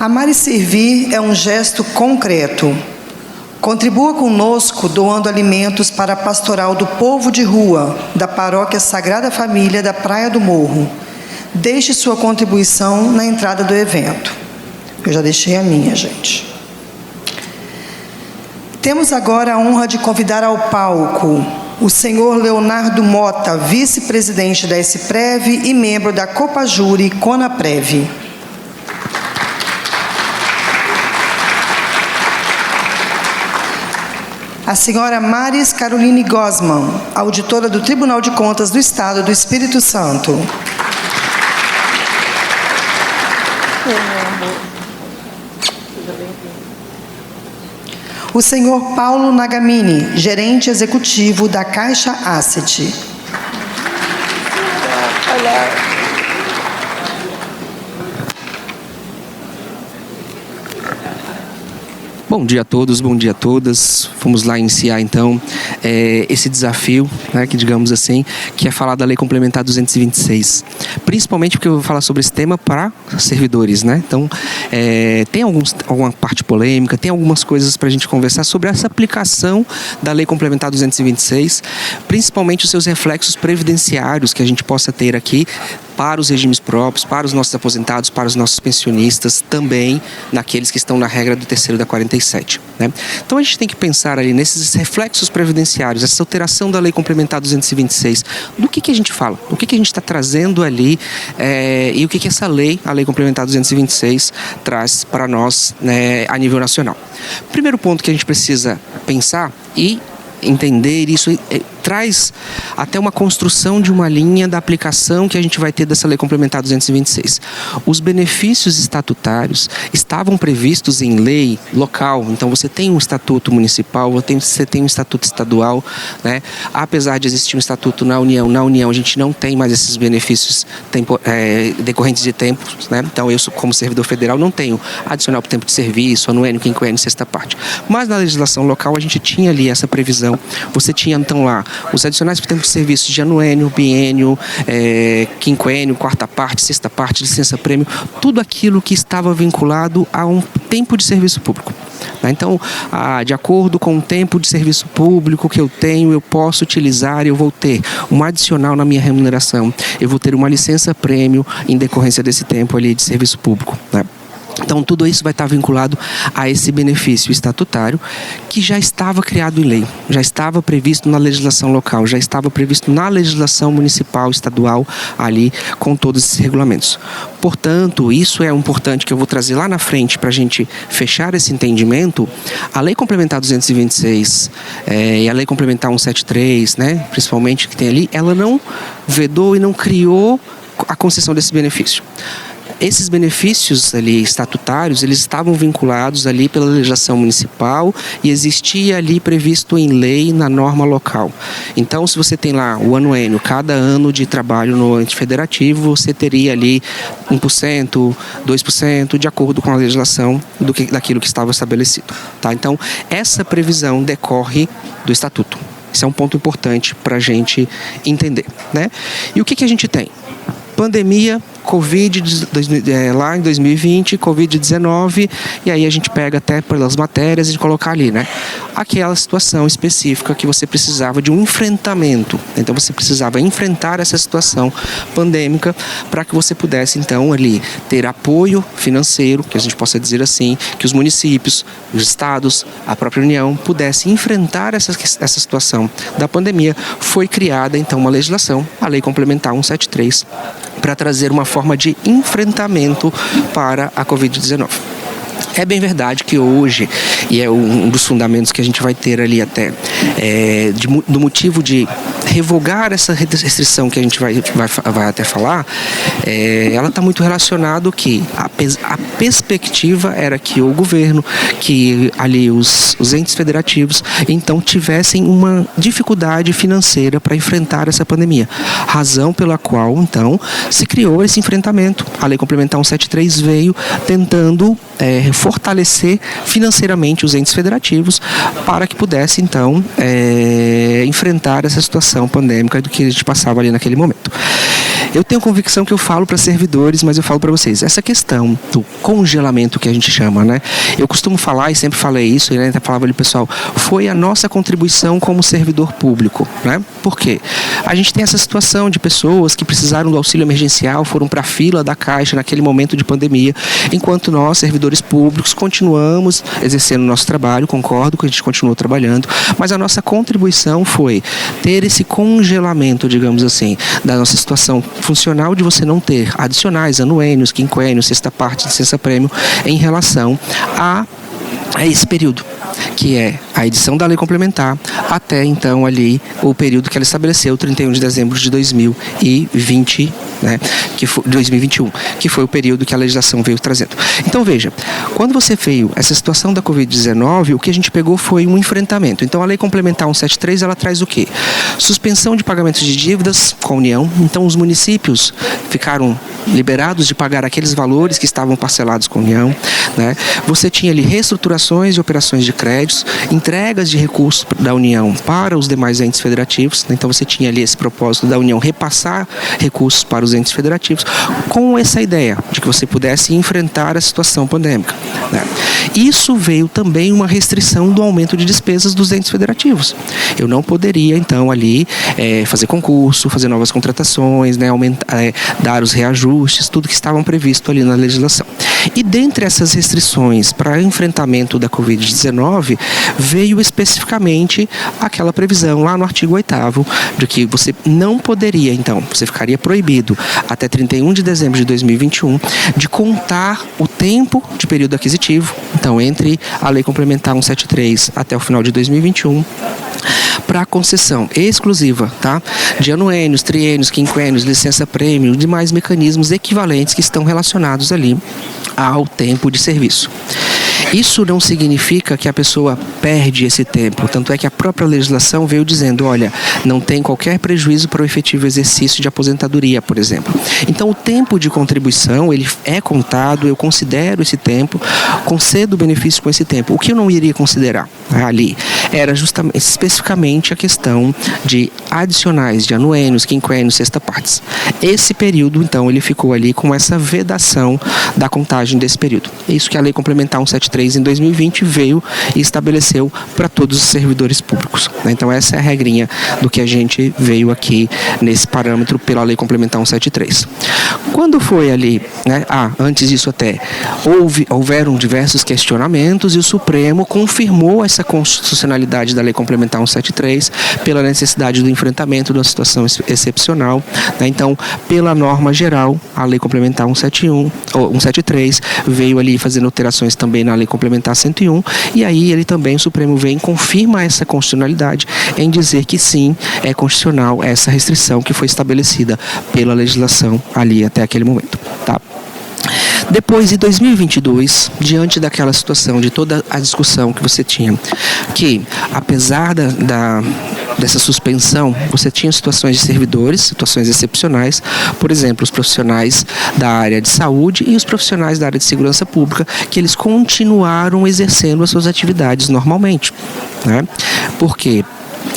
Amar e servir é um gesto concreto. Contribua conosco doando alimentos para a pastoral do povo de rua, da Paróquia Sagrada Família da Praia do Morro. Deixe sua contribuição na entrada do evento. Eu já deixei a minha, gente. Temos agora a honra de convidar ao palco o senhor Leonardo Mota, vice-presidente da SPREV e membro da Copajure Conaprev. A senhora Maris Caroline Gosman, auditora do Tribunal de Contas do Estado do Espírito Santo. O senhor Paulo Nagamini, gerente executivo da Caixa Asset. Bom dia a todos, bom dia a todas. Vamos lá iniciar então esse desafio, né, que digamos assim, que é falar da Lei Complementar 226. Principalmente porque eu vou falar sobre esse tema para servidores, né? Então, tem alguma parte polêmica, tem algumas coisas para a gente conversar sobre essa aplicação da Lei Complementar 226, principalmente os seus reflexos previdenciários que a gente possa ter aqui para os regimes próprios, para os nossos aposentados, para os nossos pensionistas, também naqueles que estão na regra do terceiro da 47. Né? Então a gente tem que pensar ali nesses reflexos previdenciários, essa alteração da Lei Complementar 226, do que a gente fala, o que a gente está trazendo ali e o que essa lei, a Lei Complementar 226, traz para nós, né, a nível nacional. Primeiro ponto que a gente precisa pensar e entender isso traz até uma construção de uma linha da aplicação que a gente vai ter dessa Lei Complementar 226. Os benefícios estatutários estavam previstos em lei local, então você tem um estatuto municipal, você tem um estatuto estadual, né? Apesar de existir um estatuto na União a gente não tem mais esses benefícios decorrentes de tempos, né? Então eu, como servidor federal, não tenho adicional por tempo de serviço, anuênio, quinquênio, sexta parte. Mas na legislação local a gente tinha ali essa previsão, você tinha então lá os adicionais por tempo de serviço de anuênio, biênio, quinquênio, quarta parte, sexta parte, licença-prêmio, tudo aquilo que estava vinculado a um tempo de serviço público. Então, de acordo com o tempo de serviço público que eu tenho, eu posso utilizar, eu vou ter um adicional na minha remuneração, eu vou ter uma licença-prêmio em decorrência desse tempo ali de serviço público, né? Então, tudo isso vai estar vinculado a esse benefício estatutário que já estava criado em lei, já estava previsto na legislação local, já estava previsto na legislação municipal, estadual, ali com todos esses regulamentos. Portanto, isso é importante que eu vou trazer lá na frente para a gente fechar esse entendimento. A Lei Complementar 226 e a Lei Complementar 173, né, principalmente que tem ali, ela não vedou e não criou a concessão desse benefício. Esses benefícios ali estatutários, eles estavam vinculados ali pela legislação municipal e existia ali previsto em lei na norma local. Então, se você tem lá o anuênio, cada ano de trabalho no ente federativo, você teria ali 1%, 2%, de acordo com a legislação daquilo que estava estabelecido. Tá? Então, essa previsão decorre do estatuto. Esse é um ponto importante para a gente entender, né? E o que a gente tem? Pandemia, Covid lá em 2020, Covid-19, e aí a gente pega até pelas matérias e colocar ali, né? Aquela situação específica que você precisava de um enfrentamento. Então você precisava enfrentar essa situação pandêmica para que você pudesse então ali ter apoio financeiro, que a gente possa dizer assim, que os municípios, os estados, a própria União pudessem enfrentar essa situação da pandemia. Foi criada então uma legislação, a Lei Complementar 173, para trazer uma forma de enfrentamento para a Covid-19. É bem verdade que hoje, e é um dos fundamentos que a gente vai ter ali até, do motivo de revogar essa restrição que a gente vai até falar, ela está muito relacionado que a perspectiva era que o governo, que ali os entes federativos, então tivessem uma dificuldade financeira para enfrentar essa pandemia. Razão pela qual, então, se criou esse enfrentamento. A Lei Complementar 173 veio tentando fortalecer financeiramente os entes federativos para que pudesse, então, enfrentar essa situação pandêmica do que a gente passava ali naquele momento. Eu tenho convicção que eu falo para servidores, mas eu falo para vocês. Essa questão do congelamento que a gente chama, né? Eu costumo falar, e sempre falei isso, e até falava ali, pessoal, foi a nossa contribuição como servidor público, né? Por quê? A gente tem essa situação de pessoas que precisaram do auxílio emergencial, foram para a fila da Caixa naquele momento de pandemia, enquanto nós, servidores públicos, continuamos exercendo o nosso trabalho, concordo que a gente continuou trabalhando, mas a nossa contribuição foi ter esse congelamento, digamos assim, da nossa situação funcional de você não ter adicionais, anuênios, quinquênios, sexta parte, licença-prêmio, em relação a esse período, que é a edição da lei complementar até então ali o período que ela estabeleceu, 31 de dezembro de 2020, né, 2021, que foi o período que a legislação veio trazendo. Então veja, quando você veio essa situação da Covid-19, o que a gente pegou foi um enfrentamento. Então a lei complementar 173, ela traz o quê? Suspensão de pagamentos de dívidas com a União. Então os municípios ficaram liberados de pagar aqueles valores que estavam parcelados com a União, né? Você tinha ali reestruturações de operações de créditos, entregas de recursos da União para os demais entes federativos. Então você tinha ali esse propósito da União repassar recursos para os entes federativos, com essa ideia de que você pudesse enfrentar a situação pandêmica, né? Isso veio também uma restrição do aumento de despesas dos entes federativos. Eu não poderia, então, ali fazer concurso, fazer novas contratações, né, dar os reajustes, tudo que estavam previsto ali na legislação. E dentre essas restrições para enfrentamento da Covid-19, veio especificamente aquela previsão lá no artigo 8º, de que você não poderia, então, você ficaria proibido até 31 de dezembro de 2021 de contar o tempo de período aquisitivo, então, entre a Lei Complementar 173 até o final de 2021, para a concessão exclusiva, tá, de anuênios, triênios, quinquênios, licença-prêmio, demais mecanismos equivalentes que estão relacionados ali ao tempo de serviço. Isso não significa que a pessoa perde esse tempo, tanto é que a própria legislação veio dizendo, olha, não tem qualquer prejuízo para o efetivo exercício de aposentadoria, por exemplo. Então o tempo de contribuição, ele é contado, eu considero esse tempo, concedo o benefício com esse tempo. O que eu não iria considerar ali era justamente, especificamente a questão de adicionais, de anuênios, quinquênios, sexta partes. Esse período, então, ele ficou ali com essa vedação da contagem desse período. É isso que a Lei Complementar 173 em 2020 veio e estabeleceu para todos os servidores públicos, né? Então essa é a regrinha do que a gente veio aqui nesse parâmetro pela Lei Complementar 173. Quando foi ali, né, antes disso até, houveram diversos questionamentos e o Supremo confirmou essa constitucionalidade da Lei Complementar 173 pela necessidade do enfrentamento de uma situação excepcional, né? Então, pela norma geral, a Lei Complementar 171 ou 173 veio ali fazendo alterações também na Lei Complementar 101, e aí ele também, o Supremo vem e confirma essa constitucionalidade em dizer que sim, é constitucional essa restrição que foi estabelecida pela legislação ali até aquele momento, tá? Depois, em 2022, diante daquela situação, de toda a discussão que você tinha, que apesar dessa suspensão, você tinha situações de servidores, situações excepcionais, por exemplo, os profissionais da área de saúde e os profissionais da área de segurança pública, que eles continuaram exercendo as suas atividades normalmente, né? Por quê?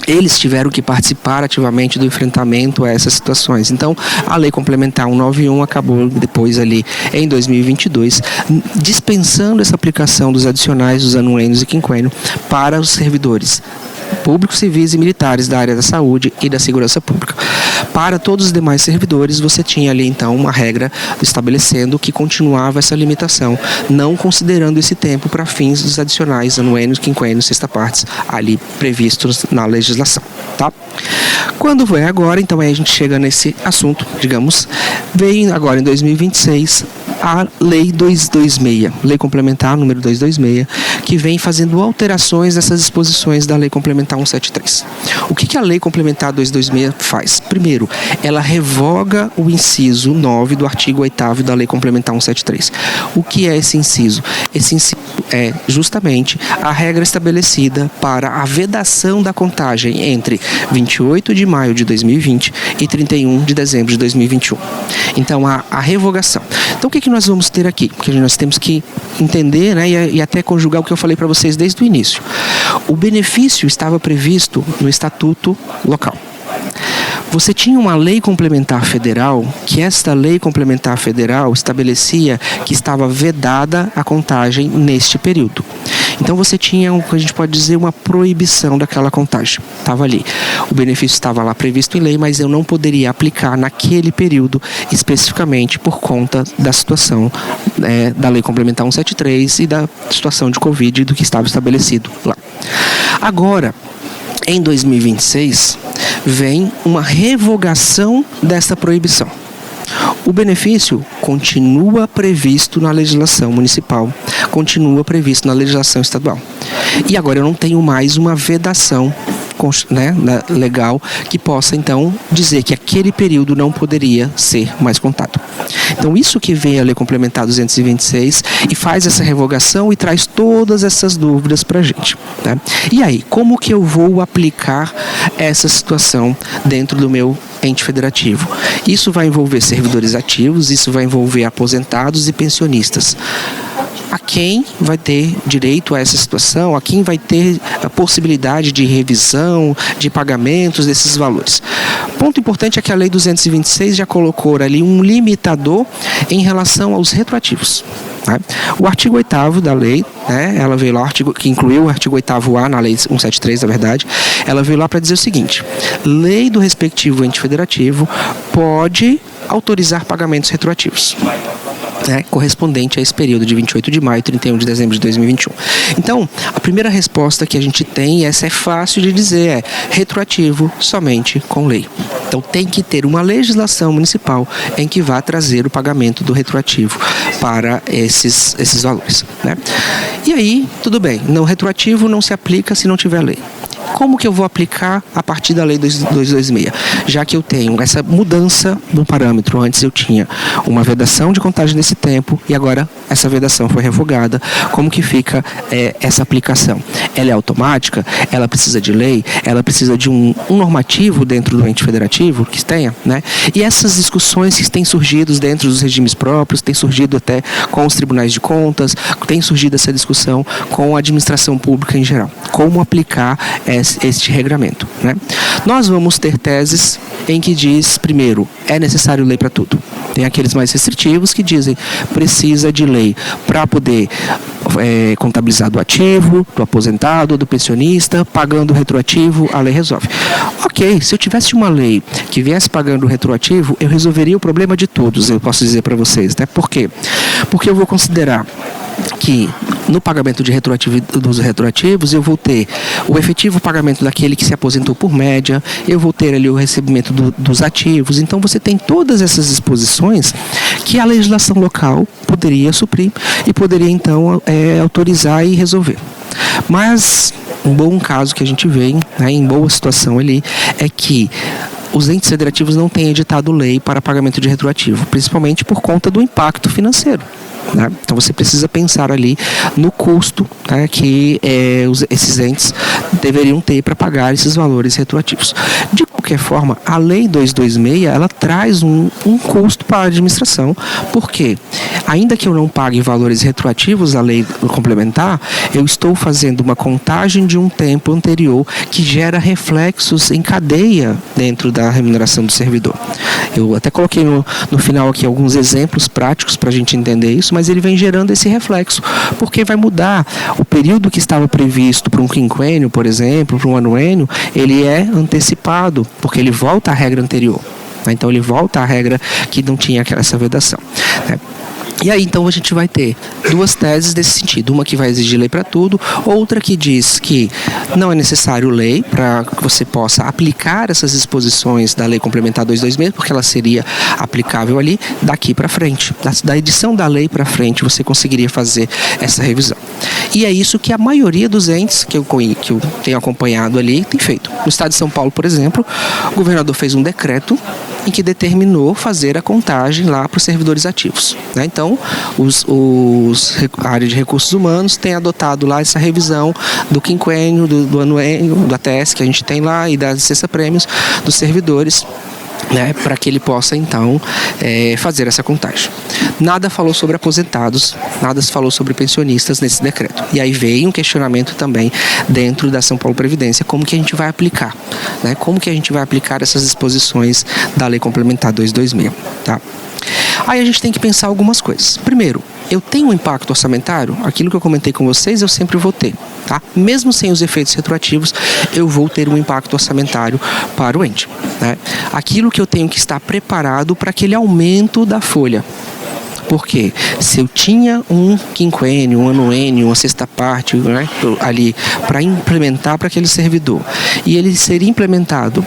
Eles tiveram que participar ativamente do enfrentamento a essas situações. Então, a Lei Complementar 191 acabou depois ali em 2022, dispensando essa aplicação dos adicionais, dos anuênios e quinquênio para os servidores públicos, civis e militares da área da saúde e da segurança pública. Para todos os demais servidores, você tinha ali então uma regra estabelecendo que continuava essa limitação, não considerando esse tempo para fins dos adicionais, anuênios, quinquênios, sexta partes, ali previstos na legislação, tá? Quando foi agora, então aí a gente chega nesse assunto, digamos, veio agora em 2026 a Lei 226, Lei Complementar número 226, que vem fazendo alterações nessas disposições da Lei Complementar 173. O que a Lei Complementar 226 faz? Primeiro, ela revoga o inciso 9 do artigo 8º da Lei Complementar 173. O que é esse inciso? Esse inciso é justamente a regra estabelecida para a vedação da contagem entre 28 de maio de 2020 e 31 de dezembro de 2021. Então, a revogação. Então, o que nós vamos ter aqui? Porque nós temos que entender, né, e até conjugar o que eu falei para vocês desde o início. O benefício estava previsto no Estatuto Local. Você tinha uma lei complementar federal, que esta lei complementar federal estabelecia que estava vedada a contagem neste período. Então você tinha, o que a gente pode dizer, uma proibição daquela contagem. Estava ali. O benefício estava lá previsto em lei, mas eu não poderia aplicar naquele período especificamente por conta da situação da Lei Complementar 173 e da situação de Covid do que estava estabelecido lá. Agora, em 2026, vem uma revogação dessa proibição. O benefício continua previsto na legislação municipal, continua previsto na legislação estadual. E agora eu não tenho mais uma vedação legal que possa então dizer que aquele período não poderia ser mais contado. Então isso que vem a Lei Complementar 226 e faz essa revogação e traz todas essas dúvidas para a gente. Tá? E aí, como que eu vou aplicar essa situação dentro do meu ente federativo? Isso vai envolver servidores ativos, isso vai envolver aposentados e pensionistas. A quem vai ter direito a essa situação, a quem vai ter a possibilidade de revisão, de pagamentos desses valores. Ponto importante é que a Lei 226 já colocou ali um limitador em relação aos retroativos. Né? O artigo 8º da lei, ela veio lá, que incluiu o artigo 8º-A na Lei 173, na verdade, ela veio lá para dizer o seguinte: lei do respectivo ente federativo pode autorizar pagamentos retroativos. Correspondente a esse período de 28 de maio e 31 de dezembro de 2021. Então, a primeira resposta que a gente tem, essa é fácil de dizer, é retroativo somente com lei. Então, tem que ter uma legislação municipal em que vá trazer o pagamento do retroativo para esses valores. Né? E aí, tudo bem, o retroativo não se aplica se não tiver lei. Como que eu vou aplicar a partir da Lei 226? Já que eu tenho essa mudança no parâmetro, antes eu tinha uma vedação de contagem nesse tempo e agora essa vedação foi revogada, como que fica essa aplicação? Ela é automática? Ela precisa de lei? Ela precisa de um normativo dentro do ente federativo que tenha? Né? E essas discussões que têm surgido dentro dos regimes próprios, têm surgido até com os tribunais de contas, tem surgido essa discussão com a administração pública em geral. Como aplicar este regramento. Né? Nós vamos ter teses em que diz, primeiro, é necessário lei para tudo. Tem aqueles mais restritivos que dizem precisa de lei para poder contabilizar do ativo, do aposentado, do pensionista, pagando o retroativo, a lei resolve. Ok, se eu tivesse uma lei que viesse pagando o retroativo, eu resolveria o problema de todos, eu posso dizer para vocês. Né? Por quê? Porque eu vou considerar que no pagamento dos retroativos eu vou ter o efetivo pagamento daquele que se aposentou por média, eu vou ter ali o recebimento dos ativos. Então você tem todas essas disposições que a legislação local poderia suprir e poderia então autorizar e resolver. Mas um bom caso que a gente vê, em boa situação ali, é que os entes federativos não têm editado lei para pagamento de retroativo, principalmente por conta do impacto financeiro. Né? Então você precisa pensar ali no custo que esses entes deveriam ter para pagar esses valores retroativos. De qualquer forma, a Lei 226 ela traz um custo para a administração, porque ainda que eu não pague valores retroativos à lei complementar, eu estou fazendo uma contagem de um tempo anterior que gera reflexos em cadeia dentro da remuneração do servidor. Eu até coloquei no final aqui alguns exemplos práticos para a gente entender isso, mas ele vem gerando esse reflexo, porque vai mudar o período que estava previsto para um quinquênio, por exemplo, para um anuênio, ele é antecipado, porque ele volta à regra anterior. Então ele volta à regra que não tinha essa vedação. E aí, então, a gente vai ter duas teses desse sentido. Uma que vai exigir lei para tudo, outra que diz que não é necessário lei para que você possa aplicar essas disposições da Lei Complementar 226, porque ela seria aplicável ali daqui para frente. Da edição da lei para frente, você conseguiria fazer essa revisão. E é isso que a maioria dos entes que eu tenho acompanhado ali tem feito. No estado de São Paulo, por exemplo, o governador fez um decreto em que determinou fazer a contagem lá para os servidores ativos. Então, a área de recursos humanos tem adotado lá essa revisão do quinquênio, do anuênio, do ATS que a gente tem lá e da licença-prêmios dos servidores né, para que ele possa então fazer essa contagem. Nada falou sobre aposentados, nada se falou sobre pensionistas nesse decreto. E aí veio um questionamento também dentro da São Paulo Previdência, como que a gente vai aplicar, né? Como que a gente vai aplicar essas disposições da Lei Complementar 226, tá? Aí a gente tem que pensar algumas coisas. Primeiro, eu tenho um impacto orçamentário? Aquilo que eu comentei com vocês, eu sempre vou ter, tá? Mesmo sem os efeitos retroativos, eu vou ter um impacto orçamentário para o ente, né? Aquilo que eu tenho que estar preparado para aquele aumento da folha. Porque se eu tinha um quinquênio, um anuênio, uma sexta parte, né, ali para implementar para aquele servidor, e ele seria implementado,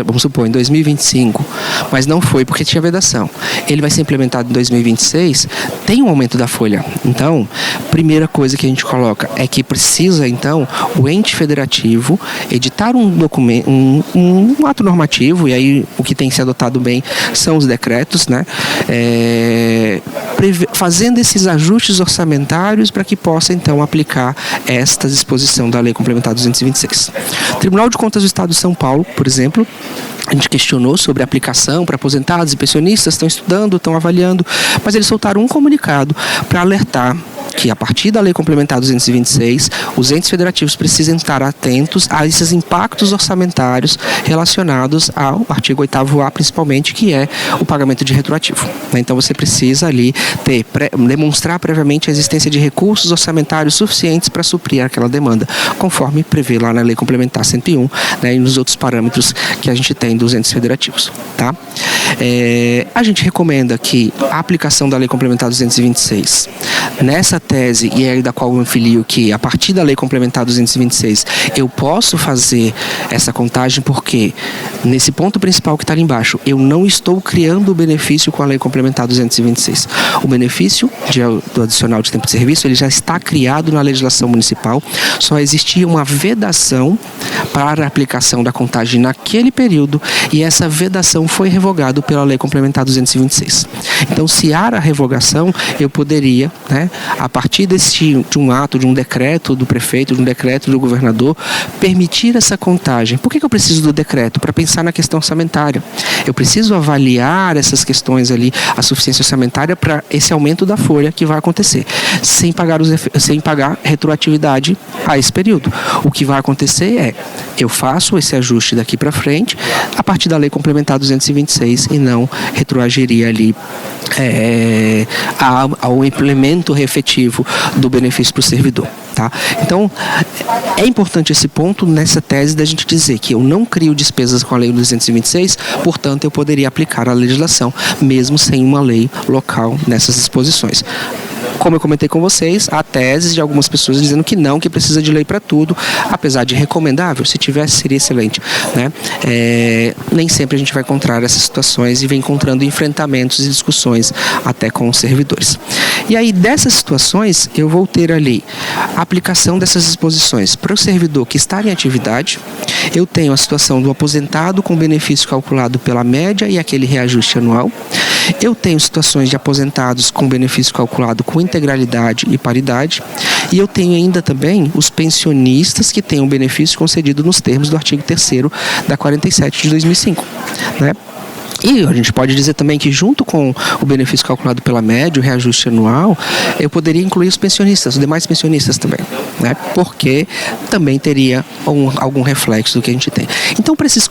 vamos supor, em 2025, mas não foi porque tinha vedação. Ele vai ser implementado em 2026, tem um aumento da folha. Então, primeira coisa que a gente coloca é que precisa, então, o ente federativo editar um documento, um ato normativo, e aí o que tem que ser adotado bem são os decretos, né? Fazendo esses ajustes orçamentários para que possa, então, aplicar esta disposição da Lei Complementar 226. Tribunal de Contas do Estado de São Paulo, por exemplo, a gente questionou sobre a aplicação para aposentados e pensionistas, estão estudando, estão avaliando, mas eles soltaram um comunicado para alertar que a partir da Lei Complementar 226, os entes federativos precisam estar atentos a esses impactos orçamentários relacionados ao artigo 8º-A, principalmente, que é o pagamento de retroativo. Então você precisa ali demonstrar previamente a existência de recursos orçamentários suficientes para suprir aquela demanda, conforme prevê lá na Lei Complementar 101, né, e nos outros parâmetros que a gente tem dos entes federativos, tá? A gente recomenda que a aplicação da Lei Complementar 226, nessa tese, e é da qual eu me filio, que a partir da Lei Complementar 226 eu posso fazer essa contagem, porque nesse ponto principal que está ali embaixo, eu não estou criando o benefício com a Lei Complementar 226. O benefício do adicional de tempo de serviço, ele já está criado na legislação municipal, só existia uma vedação para a aplicação da contagem naquele período, e essa vedação foi revogada pela Lei Complementar 226. Então, se há a revogação, eu poderia, né, a partir de um ato, de um decreto do prefeito, de um decreto do governador, permitir essa contagem. Por que eu preciso do decreto? Para pensar na questão orçamentária. Eu preciso avaliar essas questões ali, a suficiência orçamentária para esse aumento da folha que vai acontecer, sem pagar retroatividade a esse período. O que vai acontecer é, eu faço esse ajuste daqui para frente, a partir da Lei Complementar 226, e não retroagiria ali ao implemento efetivo do benefício para o servidor, tá? Então, é importante esse ponto nessa tese da gente dizer que eu não crio despesas com a Lei 226, portanto, eu poderia aplicar a legislação, mesmo sem uma lei local nessas disposições. Como eu comentei com vocês, há teses de algumas pessoas dizendo que não, que precisa de lei para tudo, apesar de recomendável, se tivesse seria excelente, né? Nem sempre a gente vai encontrar essas situações e vem encontrando enfrentamentos e discussões até com os servidores. E aí, dessas situações, eu vou ter ali a aplicação dessas disposições para o servidor que está em atividade. Eu tenho a situação do aposentado com benefício calculado pela média e aquele reajuste anual. Eu tenho situações de aposentados com benefício calculado com integralidade e paridade. E eu tenho ainda também os pensionistas que têm um benefício concedido nos termos do artigo 3º da 47 de 2005, né? E a gente pode dizer também que, junto com o benefício calculado pela média, o reajuste anual, eu poderia incluir os pensionistas, os demais pensionistas também, né? Porque também teria algum reflexo do que a gente tem. Então, para esses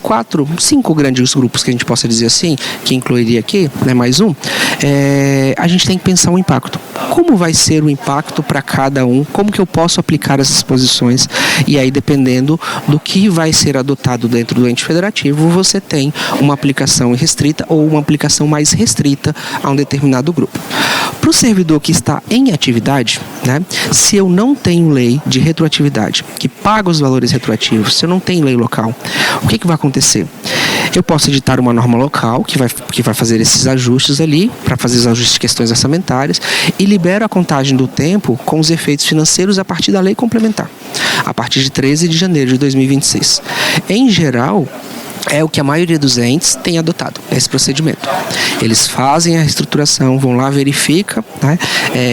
5 grandes grupos que a gente possa dizer assim, que incluiria aqui, né, mais um, a gente tem que pensar o impacto. Como vai ser o impacto para cada um? Como que eu posso aplicar essas disposições? E aí, dependendo do que vai ser adotado dentro do ente federativo, você tem uma aplicação restrita ou uma aplicação mais restrita a um determinado grupo. Para o servidor que está em atividade, né, se eu não tenho lei de retroatividade que paga os valores retroativos, se eu não tenho lei local, o que vai acontecer? Eu posso editar uma norma local que vai fazer esses ajustes ali, para fazer os ajustes de questões orçamentárias, e libero a contagem do tempo com os efeitos financeiros a partir da lei complementar, a partir de 13 de janeiro de 2026. Em geral, é o que a maioria dos entes tem adotado, esse procedimento. Eles fazem a reestruturação, vão lá, verificam, né,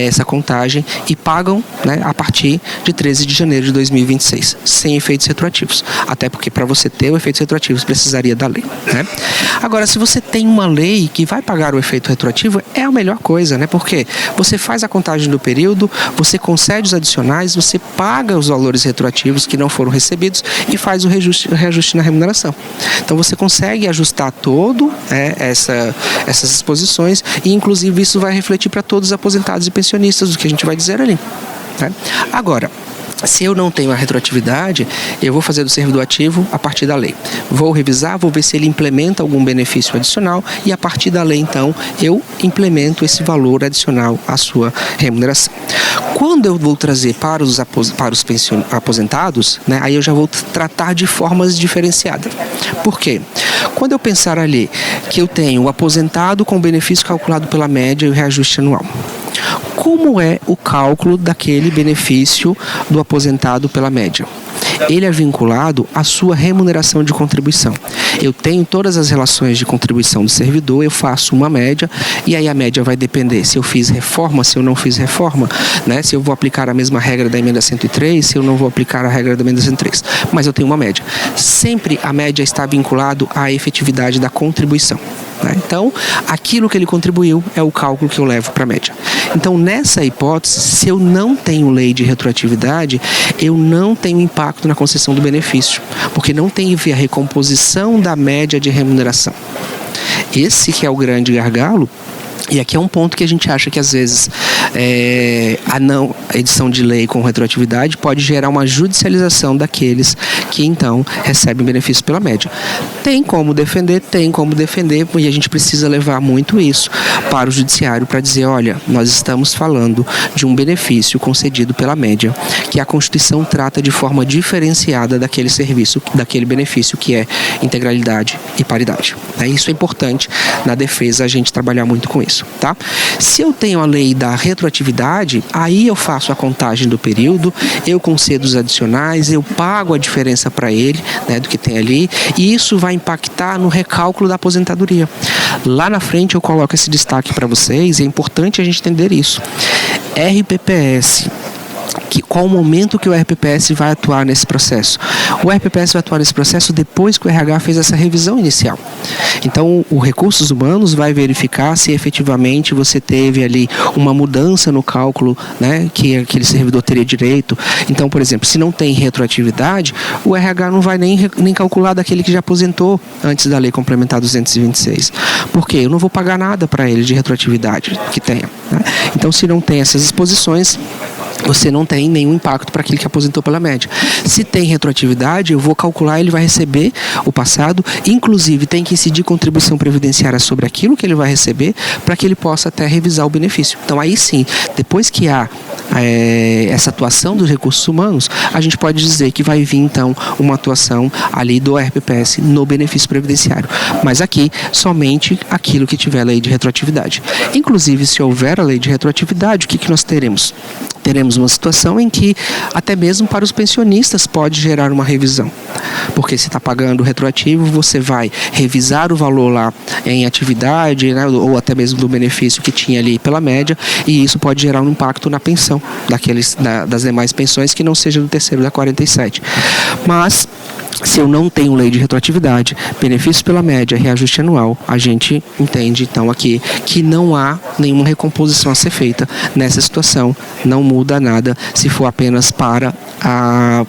essa contagem e pagam, né, a partir de 13 de janeiro de 2026, sem efeitos retroativos. Até porque para você ter o efeito retroativo, precisaria da lei, né? Agora, se você tem uma lei que vai pagar o efeito retroativo, é a melhor coisa, né? Porque você faz a contagem do período, você concede os adicionais, você paga os valores retroativos que não foram recebidos e faz o reajuste na remuneração. Então você consegue ajustar todo essas exposições e inclusive isso vai refletir para todos os aposentados e pensionistas, o que a gente vai dizer ali, né? Agora, se eu não tenho a retroatividade, eu vou fazer do servidor ativo a partir da lei. Vou revisar, vou ver se ele implementa algum benefício adicional e a partir da lei, então, eu implemento esse valor adicional à sua remuneração. Quando eu vou trazer para os aposentados, né, aí eu já vou tratar de formas diferenciadas. Por quê? Quando eu pensar ali que eu tenho o aposentado com benefício calculado pela média e o reajuste anual, como é o cálculo daquele benefício do aposentado pela média? Ele é vinculado à sua remuneração de contribuição. Eu tenho todas as relações de contribuição do servidor, eu faço uma média, e aí a média vai depender se eu fiz reforma, se eu não fiz reforma, né? Se eu vou aplicar a mesma regra da emenda 103, se eu não vou aplicar a regra da emenda 103. Mas eu tenho uma média. Sempre a média está vinculado à efetividade da contribuição, né? Então, aquilo que ele contribuiu é o cálculo que eu levo para a média. Então, nessa hipótese, se eu não tenho lei de retroatividade, eu não tenho impacto na concessão do benefício, porque não tem a recomposição da média de remuneração. Esse que é o grande gargalo. E aqui é um ponto que a gente acha que às vezes a edição de lei com retroatividade pode gerar uma judicialização daqueles que então recebem benefício pela média. Tem como defender, e a gente precisa levar muito isso para o judiciário para dizer, olha, nós estamos falando de um benefício concedido pela média, que a Constituição trata de forma diferenciada daquele serviço, daquele benefício que é integralidade e paridade. Isso é importante na defesa a gente trabalhar muito com isso. Tá? Se eu tenho a lei da retroatividade, aí eu faço a contagem do período, eu concedo os adicionais, eu pago a diferença para ele, né, do que tem ali, e isso vai impactar no recálculo da aposentadoria. Lá na frente eu coloco esse destaque para vocês, e é importante a gente entender isso. RPPS. Qual o momento que o RPPS vai atuar nesse processo? O RPPS vai atuar nesse processo depois que o RH fez essa revisão inicial. Então, o Recursos Humanos vai verificar se efetivamente você teve ali uma mudança no cálculo, né, que aquele servidor teria direito. Então, por exemplo, se não tem retroatividade, o RH não vai nem calcular daquele que já aposentou antes da Lei Complementar 226. Por quê? Eu não vou pagar nada para ele de retroatividade que tenha, né? Então, se não tem essas exposições, você não tem nenhum impacto para aquele que aposentou pela média. Se tem retroatividade, eu vou calcular, ele vai receber o passado, inclusive tem que incidir contribuição previdenciária sobre aquilo que ele vai receber, para que ele possa até revisar o benefício. Então aí sim, depois que há essa atuação dos recursos humanos, a gente pode dizer que vai vir então uma atuação ali do RPPS no benefício previdenciário. Mas aqui, somente aquilo que tiver lei de retroatividade. Inclusive, se houver a lei de retroatividade, o que nós teremos? Teremos uma situação em que até mesmo para os pensionistas pode gerar uma revisão. Porque se está pagando retroativo, você vai revisar o valor lá em atividade, né, ou até mesmo do benefício que tinha ali pela média, e isso pode gerar um impacto na pensão das demais pensões que não seja do terceiro da 47. Mas se eu não tenho lei de retroatividade, benefício pela média, reajuste anual, a gente entende então aqui que não há nenhuma recomposição a ser feita nessa situação, não muda nada se for apenas para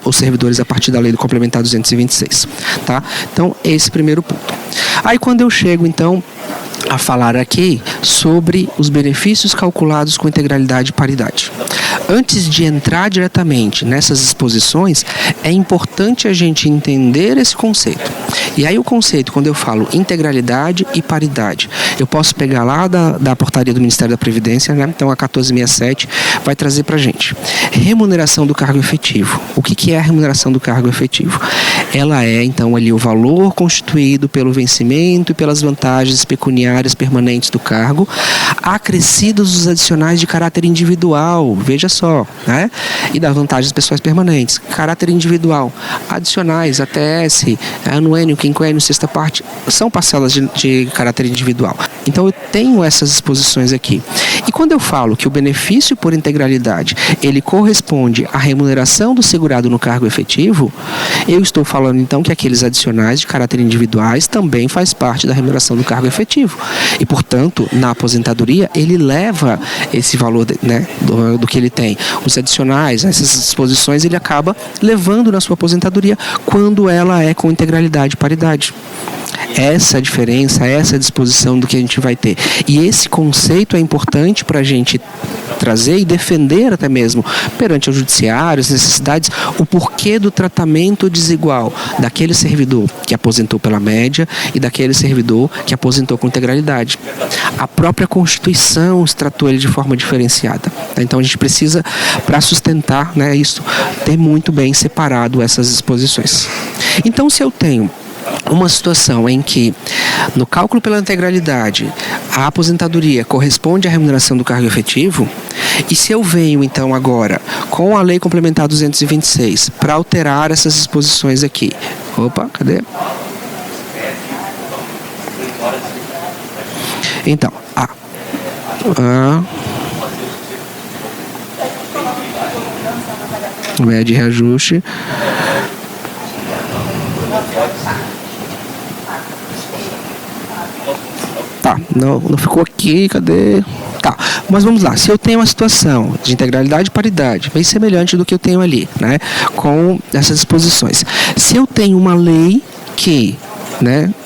os servidores a partir da lei do complementar 226, tá? Então, esse primeiro ponto. Aí quando eu chego então a falar aqui sobre os benefícios calculados com integralidade e paridade. Antes de entrar diretamente nessas exposições, é importante a gente entender esse conceito. E aí o conceito, quando eu falo integralidade e paridade, eu posso pegar lá da portaria do Ministério da Previdência, né? Então a 1467 vai trazer pra gente. Remuneração do cargo efetivo. O que é a remuneração do cargo efetivo? ela é então ali o valor constituído pelo vencimento e pelas vantagens pecuniárias permanentes do cargo, acrescidos os adicionais de caráter individual, veja só, né? E das vantagens pessoais permanentes, caráter individual, adicionais, ATS, anuênio, quinquênio, sexta parte, são parcelas de caráter individual. Então eu tenho essas exposições aqui. E quando eu falo que o benefício por integralidade, ele corresponde à remuneração do segurado no cargo efetivo, eu estou falando então que aqueles adicionais de caráter individuais também faz parte da remuneração do cargo efetivo. E, portanto, na aposentadoria, ele leva esse valor, né, do que ele tem. Os adicionais, essas disposições, ele acaba levando na sua aposentadoria quando ela é com integralidade e paridade. Essa é a diferença, essa é a disposição do que a gente vai ter. E esse conceito é importante para a gente trazer e defender até mesmo perante o judiciário, as necessidades, o porquê do tratamento desigual daquele servidor que aposentou pela média e daquele servidor que aposentou com integralidade. A própria Constituição tratou ele de forma diferenciada. Então a gente precisa, para sustentar, né, isso, ter muito bem separado essas disposições. Então, se eu tenho uma situação em que, no cálculo pela integralidade, a aposentadoria corresponde à remuneração do cargo efetivo, e se eu venho, então, agora, com a Lei Complementar 226, para alterar essas disposições aqui. Opa, cadê? Então, média de reajuste. Tá, não ficou aqui, cadê? Tá, mas vamos lá. Se eu tenho uma situação de integralidade e paridade, bem semelhante do que eu tenho ali, né, com essas disposições. Se eu tenho uma lei que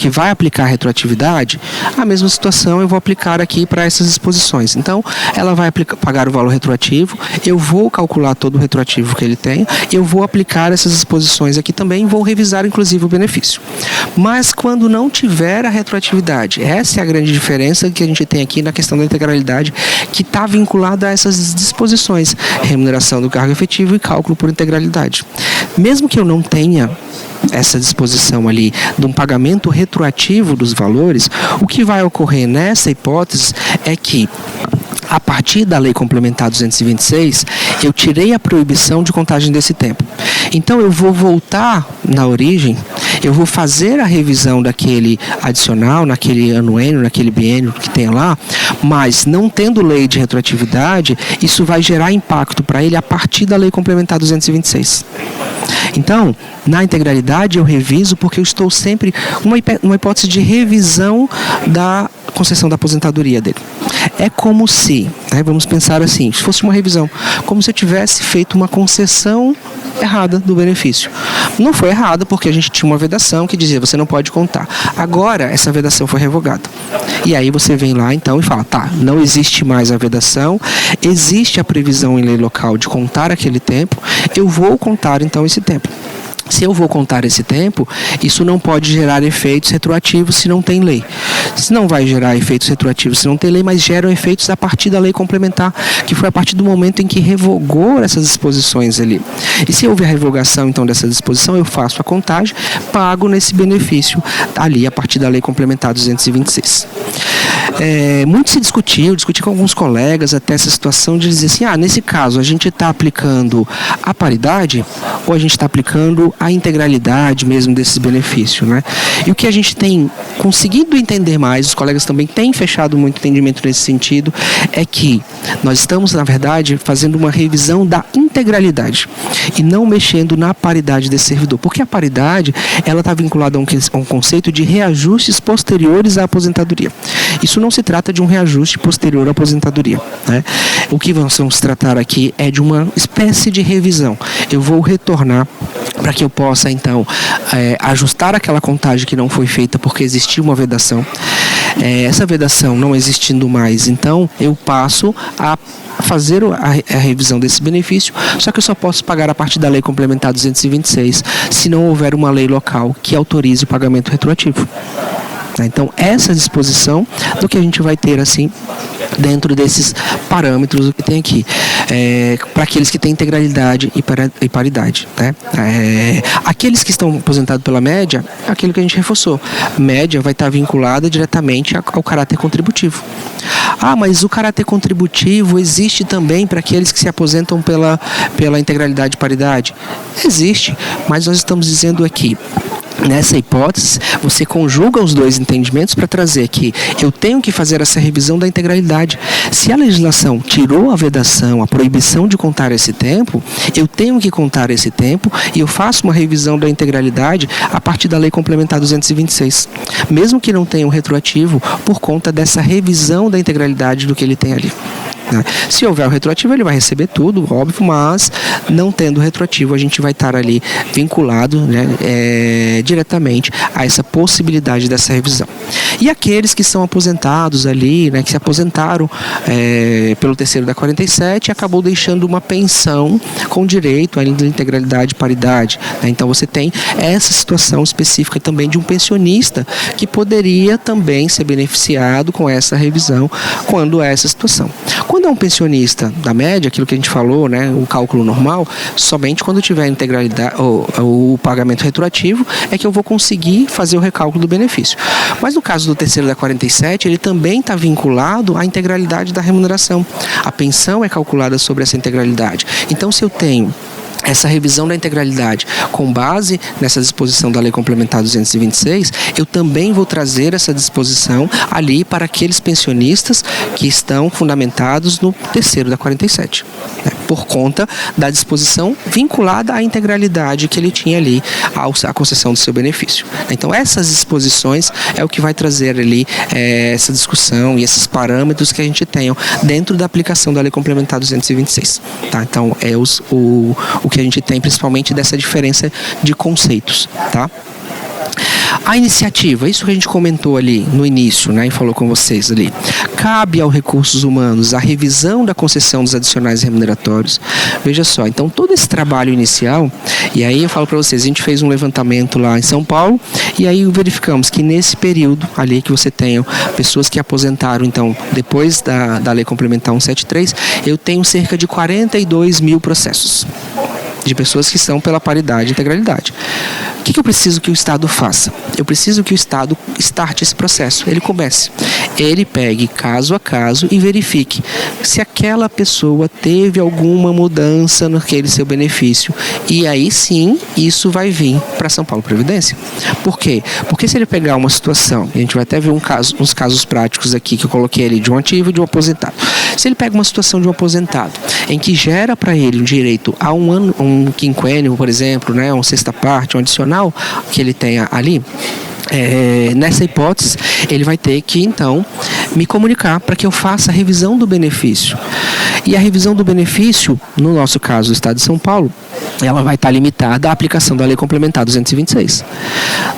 vai aplicar retroatividade, a mesma situação eu vou aplicar aqui para essas disposições. Então, ela vai pagar o valor retroativo, eu vou calcular todo o retroativo que ele tem, eu vou aplicar essas disposições aqui também, vou revisar inclusive o benefício. Mas quando não tiver a retroatividade, essa é a grande diferença que a gente tem aqui na questão da integralidade, que está vinculada a essas disposições, remuneração do cargo efetivo e cálculo por integralidade. Mesmo que eu não tenha essa disposição ali de um pagamento retroativo dos valores, o que vai ocorrer nessa hipótese é que, a partir da Lei Complementar 226, eu tirei a proibição de contagem desse tempo. Então eu vou voltar na origem, eu vou fazer a revisão daquele adicional, naquele anuênio, naquele biênio que tem lá, mas não tendo lei de retroatividade, isso vai gerar impacto para ele a partir da Lei Complementar 226. Então, na integralidade eu reviso porque eu estou sempre uma hipótese de revisão da concessão da aposentadoria dele. É como se, vamos pensar assim, se fosse uma revisão, como se eu tivesse feito uma concessão errada do benefício. Não foi errada porque a gente tinha uma vedação que dizia você não pode contar. Agora essa vedação foi revogada. E aí você vem lá então e fala, tá, não existe mais a vedação, existe a previsão em lei local de contar aquele tempo, eu vou contar então esse tempo. Se eu vou contar esse tempo, isso não pode gerar efeitos retroativos se não tem lei. Se não vai gerar efeitos retroativos se não tem lei, mas geram efeitos a partir da lei complementar, que foi a partir do momento em que revogou essas disposições ali. E se houver a revogação, então, dessa disposição, eu faço a contagem, pago nesse benefício ali a partir da lei complementar 226. Muito se discuti com alguns colegas até essa situação de dizer assim, nesse caso a gente está aplicando a paridade ou a gente está aplicando a integralidade mesmo desses benefícios, né? E o que a gente tem conseguido entender mais, os colegas também têm fechado muito entendimento nesse sentido, é que nós estamos, na verdade, fazendo uma revisão da integralidade e não mexendo na paridade desse servidor, porque a paridade, ela está vinculada a um conceito de reajustes posteriores à aposentadoria. Isso não se trata de um reajuste posterior à aposentadoria, né? O que vamos tratar aqui é de uma espécie de revisão. Eu vou retornar para que eu possa, então, ajustar aquela contagem que não foi feita porque existiu uma vedação. Essa vedação não existindo mais, então, eu passo a fazer a revisão desse benefício, só que eu só posso pagar a partir da Lei Complementar 226, se não houver uma lei local que autorize o pagamento retroativo. Então, essa disposição do que a gente vai ter assim dentro desses parâmetros que tem aqui, para aqueles que têm integralidade e paridade, né? Aqueles que estão aposentados pela média, aquilo que a gente reforçou, média vai estar vinculada diretamente ao caráter contributivo. Mas o caráter contributivo existe também para aqueles que se aposentam pela integralidade e paridade? Existe, mas nós estamos dizendo aqui, nessa hipótese, você conjuga os dois entendimentos para trazer que eu tenho que fazer essa revisão da integralidade. Se a legislação tirou a vedação, a proibição de contar esse tempo, eu tenho que contar esse tempo e eu faço uma revisão da integralidade a partir da Lei Complementar 226. Mesmo que não tenha um retroativo, por conta dessa revisão da integralidade do que ele tem ali. Se houver o retroativo, ele vai receber tudo, óbvio, mas não tendo retroativo, a gente vai estar ali vinculado, né, diretamente a essa possibilidade dessa revisão. E aqueles que são aposentados ali, né, que se aposentaram pelo terceiro da 47 e acabou deixando uma pensão com direito à integralidade e paridade, né? Então você tem essa situação específica também de um pensionista que poderia também ser beneficiado com essa revisão quando é essa situação. Quando é um pensionista da média, aquilo que a gente falou, né, o cálculo normal, somente quando tiver integralidade, o pagamento retroativo, é que eu vou conseguir fazer o recálculo do benefício. Mas no caso do terceiro da 47, ele também está vinculado à integralidade da remuneração. A pensão é calculada sobre essa integralidade. Então, se eu tenho essa revisão da integralidade com base nessa disposição da Lei Complementar 226, eu também vou trazer essa disposição ali para aqueles pensionistas que estão fundamentados no terceiro da 47, né, por conta da disposição vinculada à integralidade que ele tinha ali à concessão do seu benefício. Então, essas disposições é o que vai trazer ali essa discussão e esses parâmetros que a gente tem dentro da aplicação da Lei Complementar 226. Tá? Então, é o que a gente tem principalmente dessa diferença de conceitos, tá? A iniciativa, isso que a gente comentou ali no início, né, e falou com vocês ali, cabe aos recursos humanos a revisão da concessão dos adicionais remuneratórios. Veja só, então todo esse trabalho inicial, e aí eu falo para vocês, a gente fez um levantamento lá em São Paulo, e aí verificamos que nesse período ali que você tem pessoas que aposentaram, então, depois da Lei Complementar 173, eu tenho cerca de 42 mil processos de pessoas que estão pela paridade e integralidade. O que eu preciso que o Estado faça? Eu preciso que o Estado starte esse processo, ele comece. Ele pegue caso a caso e verifique se aquela pessoa teve alguma mudança naquele seu benefício. E aí sim, isso vai vir para São Paulo Previdência. Por quê? Porque se ele pegar uma situação, a gente vai até ver uns casos práticos aqui que eu coloquei ali de um ativo e de um aposentado. Se ele pega uma situação de um aposentado em que gera para ele um direito a um ano, um quinquênio, por exemplo, né, uma sexta parte, um adicional que ele tenha ali, nessa hipótese, ele vai ter que, então, me comunicar para que eu faça a revisão do benefício. E a revisão do benefício, no nosso caso, do Estado de São Paulo, ela vai estar limitada à aplicação da Lei Complementar 226.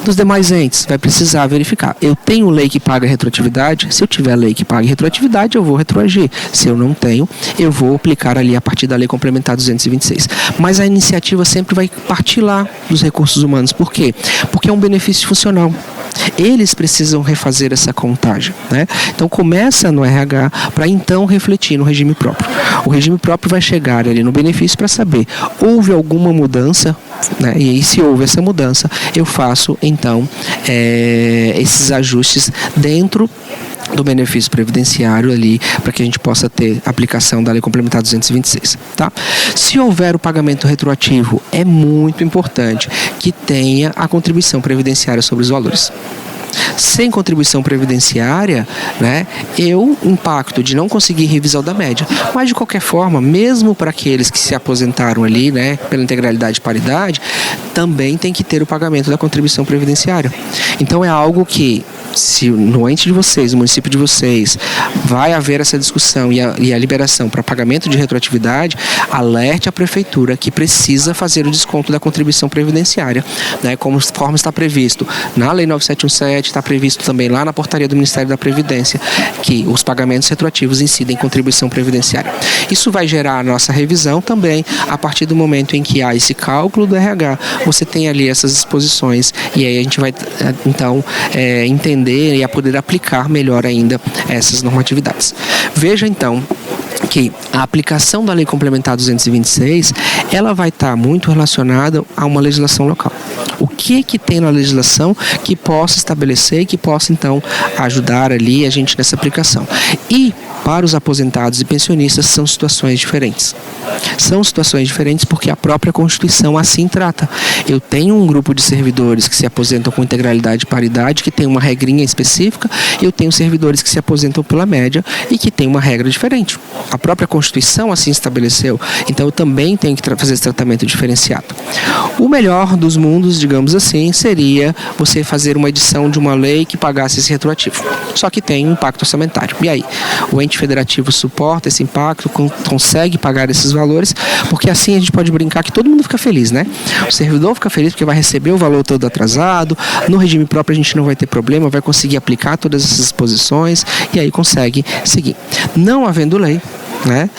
Dos demais entes, vai precisar verificar. Eu tenho lei que paga retroatividade? Se eu tiver lei que paga retroatividade, eu vou retroagir. Se eu não tenho, eu vou aplicar ali a partir da Lei Complementar 226. Mas a iniciativa sempre vai partir lá dos recursos humanos. Por quê? Porque é um benefício funcional. Eles precisam refazer essa contagem, né? Então começa no RH para então refletir no regime próprio. O regime próprio vai chegar ali no benefício para saber, houve alguma mudança, né? E aí, se houve essa mudança, eu faço então esses ajustes dentro do benefício previdenciário ali, para que a gente possa ter aplicação da Lei Complementar 226, tá? Se houver o pagamento retroativo, é muito importante que tenha a contribuição previdenciária sobre os valores. Sem contribuição previdenciária, né, eu impacto de não conseguir revisar o da média. Mas, de qualquer forma, mesmo para aqueles que se aposentaram ali, né, pela integralidade e paridade, também tem que ter o pagamento da contribuição previdenciária. Então, é algo que, se no ente de vocês, no município de vocês, vai haver essa discussão e a liberação para pagamento de retroatividade, alerte a prefeitura que precisa fazer o desconto da contribuição previdenciária, né, conforme está previsto na Lei 9717, está previsto também lá na portaria do Ministério da Previdência, que os pagamentos retroativos incidem em contribuição previdenciária. Isso vai gerar a nossa revisão também a partir do momento em que há esse cálculo do RH, você tem ali essas disposições e aí a gente vai então entender entender e a poder aplicar melhor ainda essas normatividades. Veja então que a aplicação da Lei Complementar 226, ela vai estar muito relacionada a uma legislação local. O que tem na legislação que possa estabelecer e que possa, então, ajudar ali a gente nessa aplicação. E, para os aposentados e pensionistas, são situações diferentes. São situações diferentes porque a própria Constituição assim trata. Eu tenho um grupo de servidores que se aposentam com integralidade e paridade, que tem uma regrinha específica, e eu tenho servidores que se aposentam pela média e que tem uma regra diferente. A própria Constituição assim estabeleceu, então eu também tenho que fazer esse tratamento diferenciado. O melhor dos mundos, digamos assim, seria você fazer uma edição de uma lei que pagasse esse retroativo. Só que tem um impacto orçamentário. E aí? O ente federativo suporta esse impacto, consegue pagar esses valores, porque assim a gente pode brincar que todo mundo fica feliz, né? O servidor fica feliz porque vai receber o valor todo atrasado, no regime próprio a gente não vai ter problema, vai conseguir aplicar todas essas disposições e aí consegue seguir. Não havendo lei, né?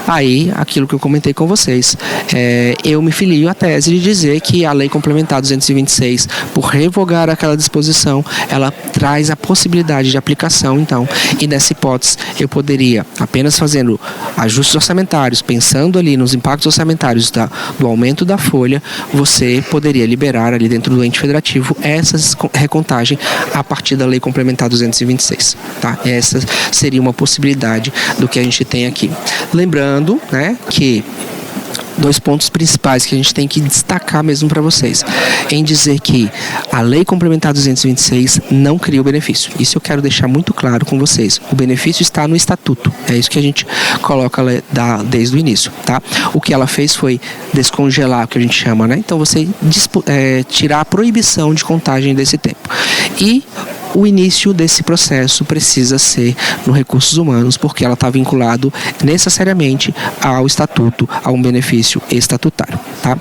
Aí, aquilo que eu comentei com vocês, eu me filio à tese de dizer que a Lei Complementar 226, por revogar aquela disposição, ela traz a possibilidade de aplicação, então, e nessa hipótese eu poderia, apenas fazendo ajustes orçamentários, pensando ali nos impactos orçamentários do aumento da folha, você poderia liberar ali dentro do ente federativo essa recontagem a partir da Lei Complementar 226, tá? Essa seria uma possibilidade do que a gente tem aqui. Lembrando, né, que dois pontos principais que a gente tem que destacar mesmo para vocês, em dizer que a Lei Complementar 226 não cria o benefício. Isso eu quero deixar muito claro com vocês. O benefício está no estatuto. É isso que a gente coloca desde o início, tá? O que ela fez foi descongelar, o que a gente chama, né? Então você tirar a proibição de contagem desse tempo. E o início desse processo precisa ser no Recursos Humanos, porque ela está vinculado necessariamente ao estatuto, a um benefício estatutário, tá?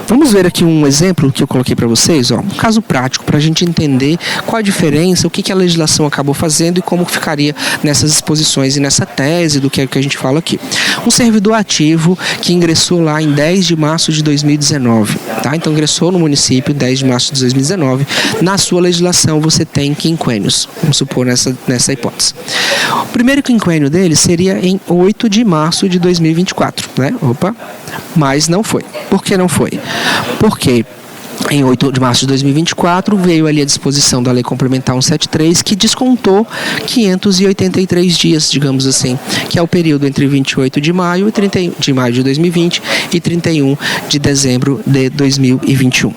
Vamos ver aqui um exemplo que eu coloquei para vocês, ó, um caso prático para a gente entender qual a diferença, o que a legislação acabou fazendo e como ficaria nessas disposições e nessa tese do que é que a gente fala aqui. Um servidor ativo que ingressou lá em 10 de março de 2019, tá? Então ingressou no município 10 de março de 2019. Na sua legislação você tem quinquênios, vamos supor nessa hipótese. O primeiro quinquênio dele seria em 8 de março de 2024, né? Mas não foi. Por que não foi? Porque em 8 de março de 2024 veio ali a disposição da Lei Complementar 173 que descontou 583 dias, digamos assim, que é o período entre 28 de maio e 31 de maio de 2020 e 31 de dezembro de 2021.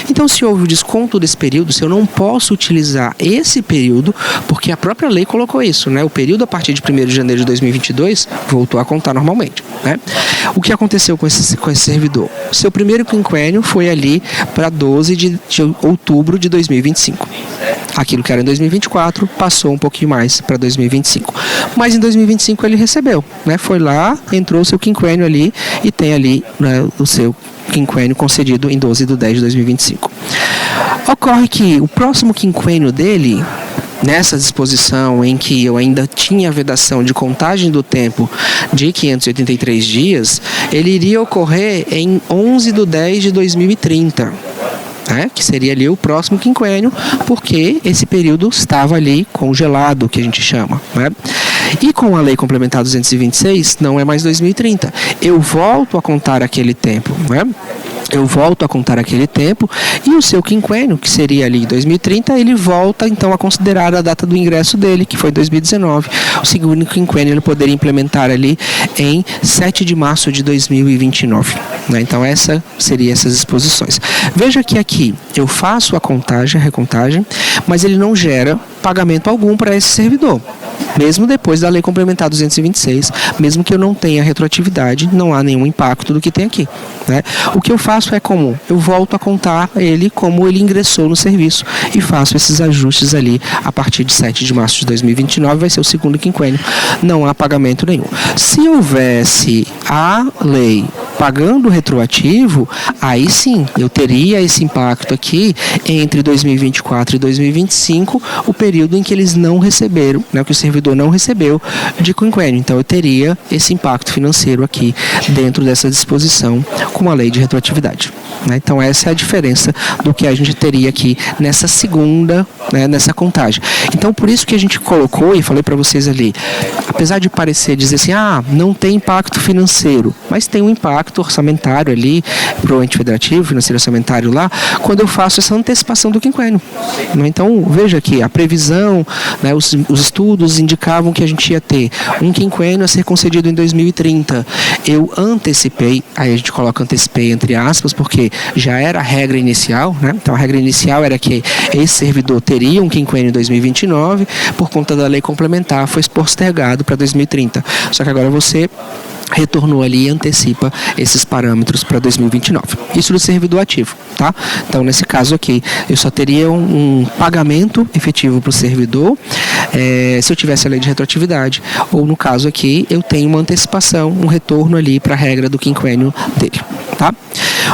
Então, se houve o desconto desse período, se eu não posso utilizar esse período, porque a própria lei colocou isso, né? O período a partir de 1º de janeiro de 2022 voltou a contar normalmente, né? O que aconteceu com esse servidor? Seu primeiro quinquênio foi ali para 12 de outubro de 2025. Aquilo que era em 2024 passou um pouquinho mais para 2025. Mas em 2025 ele recebeu, né? Foi lá, entrou o seu quinquênio ali e tem ali, né, o seu quinquênio concedido em 12 de 10 de 2025. Ocorre que o próximo quinquênio dele, nessa disposição em que eu ainda tinha a vedação de contagem do tempo de 583 dias, ele iria ocorrer em 11 de 10 de 2030. Que seria ali o próximo quinquênio, porque esse período estava ali congelado, que a gente chama, né? E com a Lei Complementar 226, não é mais 2030. Eu volto a contar aquele tempo, né? Eu volto a contar aquele tempo e o seu quinquênio, que seria ali 2030, ele volta então a considerar a data do ingresso dele, que foi 2019. O segundo quinquênio ele poderia implementar ali em 7 de março de 2029. Né? Então essas seriam essas disposições. Veja que aqui eu faço a recontagem, mas ele não gera pagamento algum para esse servidor. Mesmo depois da Lei Complementar 226, mesmo que eu não tenha retroatividade, não há nenhum impacto do que tem aqui, né? O que eu faço é como eu volto a contar ele como ele ingressou no serviço e faço esses ajustes ali a partir de 7 de março de 2029, vai ser o segundo quinquênio, não há pagamento nenhum. Se houvesse a lei pagando retroativo, aí sim, eu teria esse impacto aqui entre 2024 e 2025, o período em que eles não receberam, né, que o servidor não recebeu de quinquênio. Então, eu teria esse impacto financeiro aqui dentro dessa disposição com a lei de retroatividade. Né? Então, essa é a diferença do que a gente teria aqui nessa segunda, né, nessa contagem. Então, por isso que a gente colocou, e falei para vocês ali, apesar de parecer dizer assim, não tem impacto financeiro, mas tem um impacto orçamentário ali para o ente federativo, financeiro orçamentário lá, quando eu faço essa antecipação do quinquênio. Então, veja aqui, a previsão, né, os estudos indicavam que a gente ia ter um quinquênio a ser concedido em 2030. Eu antecipei, aí a gente coloca antecipei entre aspas, porque já era a regra inicial, né? Então a regra inicial era que esse servidor teria um quinquênio em 2029, por conta da lei complementar foi postergado para 2030. Só que agora você retornou ali e antecipa esses parâmetros para 2029. Isso do servidor ativo, tá? Então, nesse caso aqui, eu só teria um pagamento efetivo para o servidor, se eu tivesse a lei de retroatividade, ou no caso aqui, eu tenho uma antecipação, um retorno ali para a regra do quinquênio dele, tá?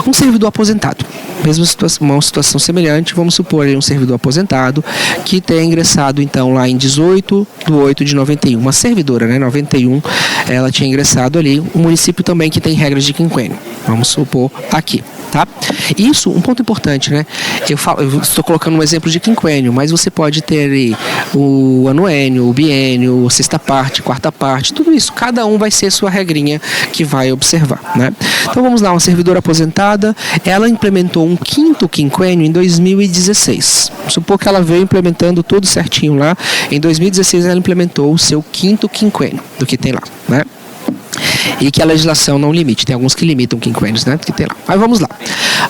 Um servidor aposentado. Mesma situação, uma situação semelhante, vamos supor um servidor aposentado que tenha ingressado então lá em 18/8/91, uma servidora, né, 91, ela tinha ingressado ali, um município também que tem regras de quinquênio, vamos supor aqui, tá? Isso, um ponto importante, né, eu estou colocando um exemplo de quinquênio, mas você pode ter ali o anuênio, o biênio, sexta parte, quarta parte, tudo isso, cada um vai ser sua regrinha que vai observar, né? Então vamos lá, uma servidora aposentada, ela implementou um quinto quinquênio em 2016. Supor que ela veio implementando tudo certinho lá. Em 2016 ela implementou o seu quinto quinquênio do que tem lá, né? E que a legislação não limite. Tem alguns que limitam quinquênios, né? Que tem lá. Mas vamos lá.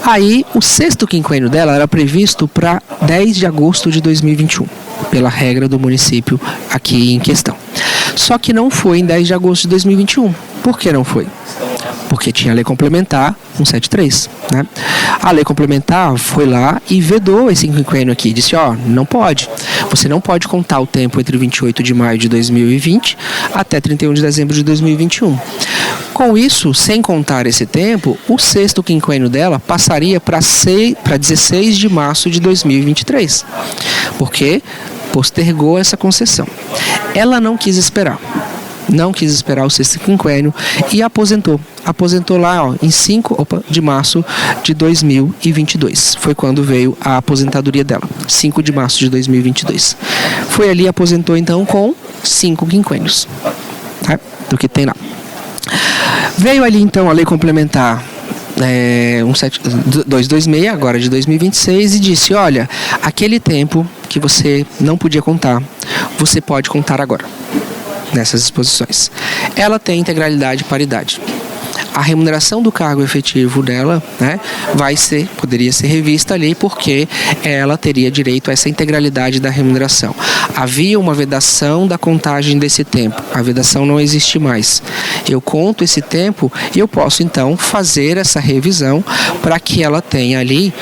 Aí, o sexto quinquênio dela era previsto para 10 de agosto de 2021, pela regra do município aqui em questão. Só que não foi em 10 de agosto de 2021. Por que não foi? Porque tinha a lei complementar 173, né? A lei complementar foi lá e vedou esse quinquênio aqui, disse, não pode. Você não pode contar o tempo entre 28 de maio de 2020 até 31 de dezembro de 2021. Com isso, sem contar esse tempo, o sexto quinquênio dela passaria para 16 de março de 2023, porque postergou essa concessão. Ela não quis esperar o sexto quinquênio e aposentou lá em 5 de março de 2022. Foi quando veio a aposentadoria dela, 5 de março de 2022. Foi ali, aposentou então com 5 quinquênios, tá? Do que tem lá. Veio ali então a lei complementar 226, agora de 2026, e disse, olha, aquele tempo que você não podia contar, você pode contar agora. Nessas disposições. Ela tem integralidade e paridade. A remuneração do cargo efetivo dela, né, poderia ser revista ali, porque ela teria direito a essa integralidade da remuneração. Havia uma vedação da contagem desse tempo. A vedação não existe mais. Eu conto esse tempo e eu posso então fazer essa revisão para que ela tenha ali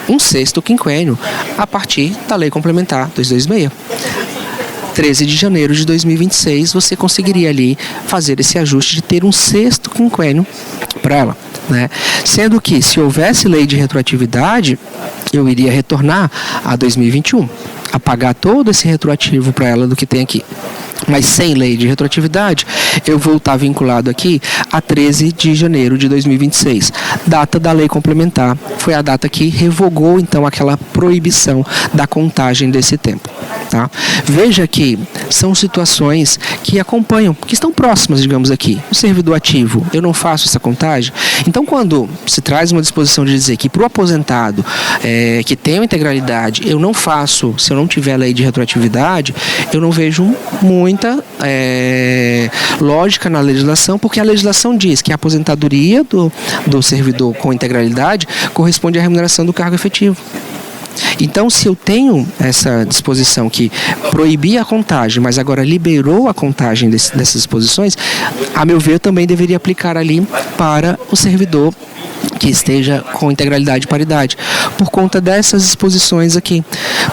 um sexto quinquênio a partir da lei complementar 226. 13 de janeiro de 2026, você conseguiria ali fazer esse ajuste de ter um sexto quinquênio para ela, né? Sendo que, se houvesse lei de retroatividade, eu iria retornar a 2021, a pagar todo esse retroativo para ela do que tem aqui. Mas sem lei de retroatividade, eu vou estar vinculado aqui a 13 de janeiro de 2026. Data da lei complementar. Foi a data que revogou, então, aquela proibição da contagem desse tempo. Tá? Veja que são situações que acompanham, que estão próximas, digamos aqui. O servidor ativo, eu não faço essa contagem. Então, quando se traz uma disposição de dizer que para o aposentado que tem uma integralidade, eu não faço, se eu não tiver lei de retroatividade, eu não vejo muita lógica na legislação, porque a legislação diz que a aposentadoria do servidor com integralidade corresponde à remuneração do cargo efetivo. Então, se eu tenho essa disposição que proibia a contagem, mas agora liberou a contagem dessas disposições, a meu ver, também deveria aplicar ali para o servidor que esteja com integralidade e paridade, por conta dessas disposições aqui.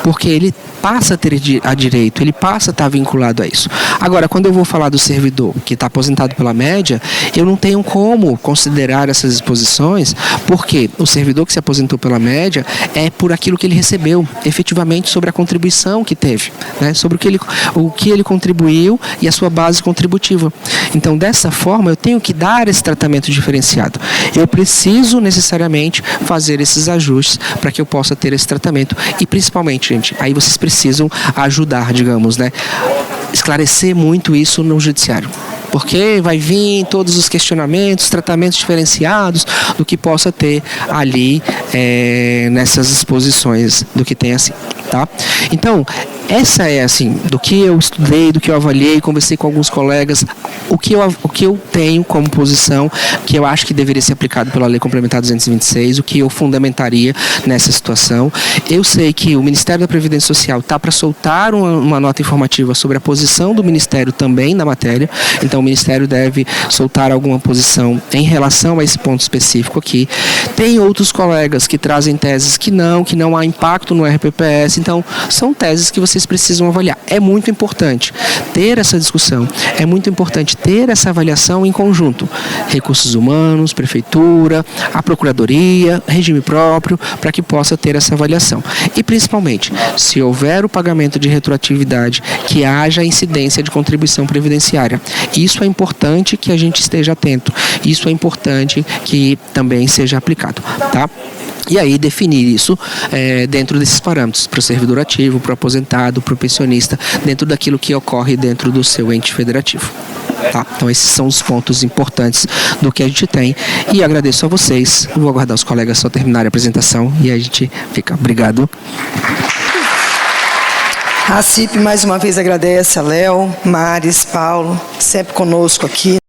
porque ele passa a ter a direito, ele passa a estar vinculado a isso. Agora, quando eu vou falar do servidor que está aposentado pela média, eu não tenho como considerar essas exposições, porque o servidor que se aposentou pela média é por aquilo que ele recebeu, efetivamente sobre a contribuição que teve, né? Sobre o que ele contribuiu e a sua base contributiva. Então, dessa forma, eu tenho que dar esse tratamento diferenciado. Eu preciso necessariamente fazer esses ajustes para que eu possa ter esse tratamento. E principalmente, gente, aí vocês precisam ajudar, digamos, né? Esclarecer muito isso no judiciário. Porque vai vir todos os questionamentos, tratamentos diferenciados do que possa ter ali nessas exposições do que tem assim, tá? Então, essa é assim, do que eu estudei, do que eu avaliei, conversei com alguns colegas, o que eu tenho como posição, que eu acho que deveria ser aplicado pela Lei Complementar 226, o que eu fundamentaria nessa situação. Eu sei que o Ministério da Previdência Social está para soltar uma nota informativa sobre a posição do Ministério também na matéria, então o Ministério deve soltar alguma posição em relação a esse ponto específico aqui. Tem outros colegas que trazem teses que não há impacto no RPPS, então são teses que vocês precisam avaliar. É muito importante ter essa discussão, é muito importante ter essa avaliação em conjunto. Recursos humanos, prefeitura, a procuradoria, regime próprio, para que possa ter essa avaliação. E principalmente, se houver o pagamento de retroatividade, que haja incidência de contribuição previdenciária. Isso é importante que a gente esteja atento. Isso é importante que também seja aplicado, tá? E aí definir isso dentro desses parâmetros, para o servidor ativo, para o aposentado, para o pensionista, dentro daquilo que ocorre dentro do seu ente federativo. Tá? Então esses são os pontos importantes do que a gente tem. E agradeço a vocês. Vou aguardar os colegas só terminarem a apresentação e a gente fica. Obrigado. A CIP mais uma vez agradece a Léo, Maris, Paulo, sempre conosco aqui.